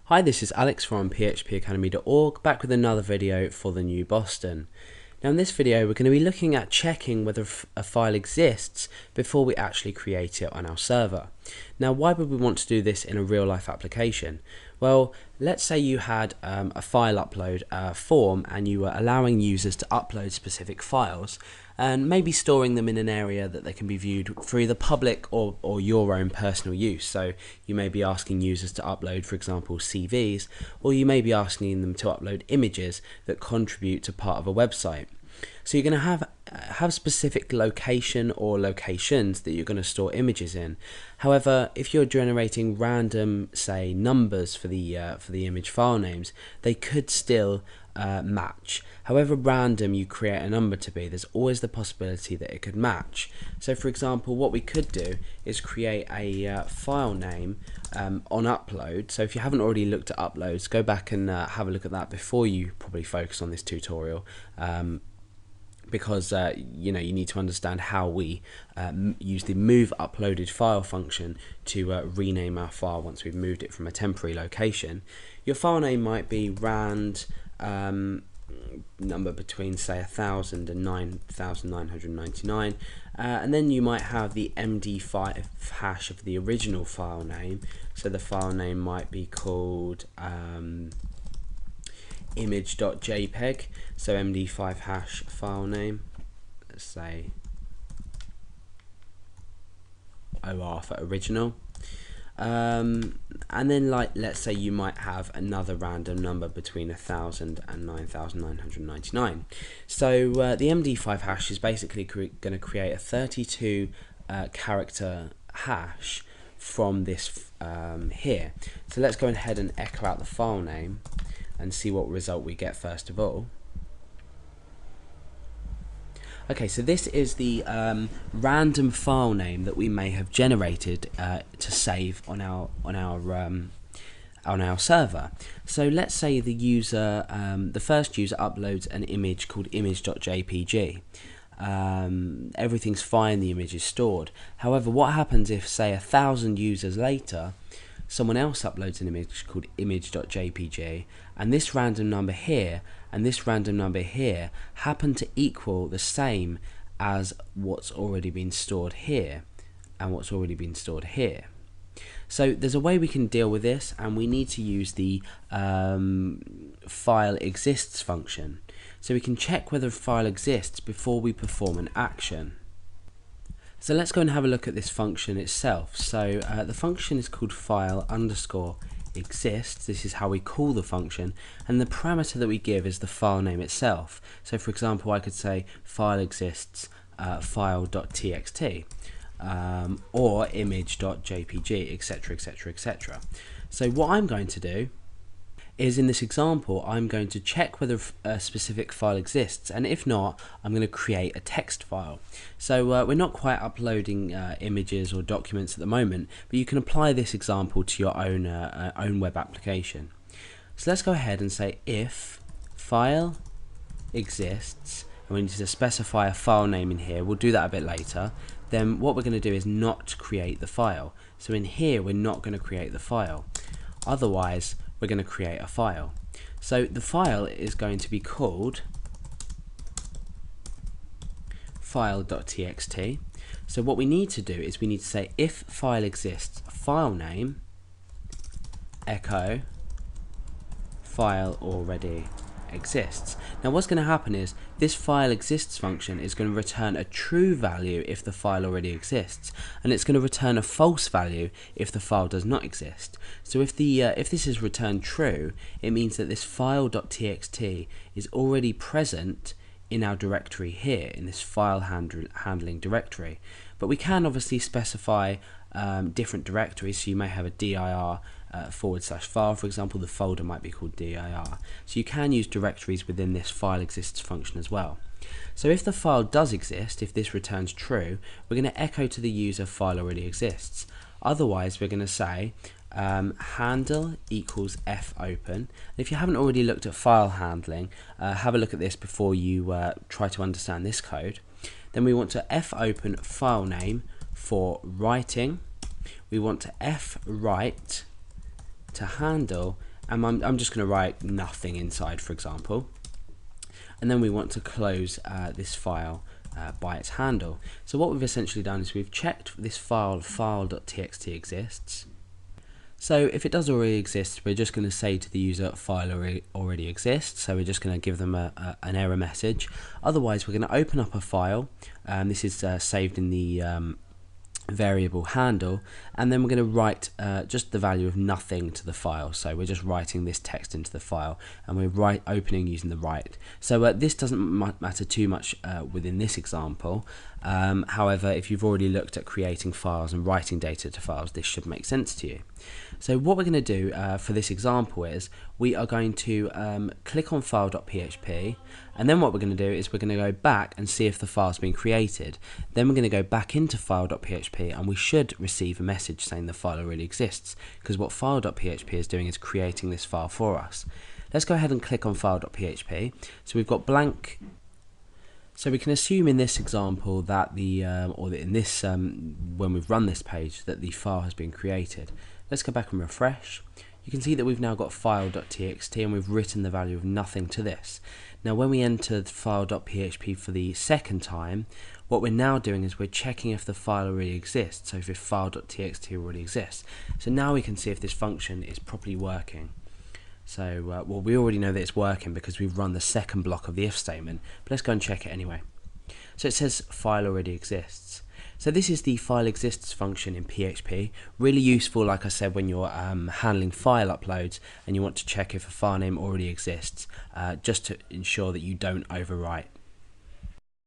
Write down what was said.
Hi, this is Alex from phpacademy.org, back with another video for the new Boston. Now in this video we're going to be looking at checking whether a file exists before we actually create it on our server. Now why would we want to do this in a real life application? Well, let's say you had a file upload form and you were allowing users to upload specific files and maybe storing them in an area that they can be viewed for either public or your own personal use. So you may be asking users to upload, for example, CVs, or you may be asking them to upload images that contribute to part of a website. So you're going to have specific location or locations that you're going to store images in. However, if you're generating random, say, numbers for the image file names, they could still match. However random you create a number to be, there's always the possibility that it could match. So for example, what we could do is create a file name on upload. So if you haven't already looked at uploads, go back and have a look at that before you probably focus on this tutorial. Because you need to understand how we use the move uploaded file function to rename our file once we've moved it from a temporary location. Your file name might be rand number between say 1000 and 9999, and then you might have the MD5 hash of the original file name. So the file name might be called image.jpg, so MD5 hash file name, let's say OR for original, and then let's say you might have another random number between 1000 and 9999. So the MD5 hash is basically going to create a 32 character hash from this here. So let's go ahead and echo out the file name and see what result we get first of all. Okay, so this is the random file name that we may have generated to save on our server. So let's say the user, the first user uploads an image called image.jpg. Everything's fine, the image is stored. However, what happens if, say, 1,000 users later, someone else uploads an image called image.jpg, and this random number here and this random number here happen to equal the same as what's already been stored here and what's already been stored here. So there's a way we can deal with this, and we need to use the file exists function. So we can check whether a file exists before we perform an action. So let's go and have a look at this function itself. So the function is called file_exists. This is how we call the function, and the parameter that we give is the file name itself. So for example, I could say file exists file.txt or image.jpg, etc, etc, etc. So what I'm going to do is, in this example, I'm going to check whether a specific file exists, and if not, I'm going to create a text file. So we're not quite uploading images or documents at the moment, but you can apply this example to your own web application. So let's go ahead and say if file exists, and we need to specify a file name in here. We'll do that a bit later. Then what we're going to do is not create the file. So in here, we're not going to create the file. Otherwise, we're going to create a file. So the file is going to be called file.txt. So what we need to do is we need to say if file exists file name echo file already exists. Now what's going to happen is this file exists function is going to return a true value if the file already exists, and it's going to return a false value if the file does not exist. So if this is returned true, it means that this file.txt is already present in our directory here, in this file handling directory. But we can obviously specify different directories. So you may have a dir /file, for example. The folder might be called dir. So you can use directories within this file exists function as well. So if the file does exist, if this returns true, we're going to echo to the user file already exists. Otherwise, we're going to say handle equals fopen. And if you haven't already looked at file handling, have a look at this before you try to understand this code. Then we want to fopen file name for writing. We want to fwrite to handle, and I'm just going to write nothing inside, for example, and then we want to close this file by its handle. So what we've essentially done is we've checked this file.txt exists. So if it does already exist, we're just going to say to the user file already exists, so we're just going to give them an error message. Otherwise, we're going to open up a file, this is saved in the variable handle, and then we're going to write just the value of nothing to the file. So we're just writing this text into the file, and we're opening using the write. So this doesn't matter too much within this example. However, if you've already looked at creating files and writing data to files, this should make sense to you. So what we're going to do for this example is we are going to click on file.php, and then what we're going to do is we're going to go back and see if the file's been created. Then we're going to go back into file.php, and we should receive a message saying the file already exists, because what file.php is doing is creating this file for us. Let's go ahead and click on file.php. So we've got blank. So we can assume in this example that when we've run this page, that the file has been created. Let's go back and refresh. You can see that we've now got file.txt, and we've written the value of nothing to this. Now when we enter file.php for the second time, what we're now doing is we're checking if the file already exists, so if file.txt already exists. So now we can see if this function is properly working. So, well, we already know that it's working because we've run the second block of the if statement, but let's go and check it anyway. So it says file already exists. So this is the file exists function in PHP, really useful, like I said, when you're handling file uploads and you want to check if a file name already exists, just to ensure that you don't overwrite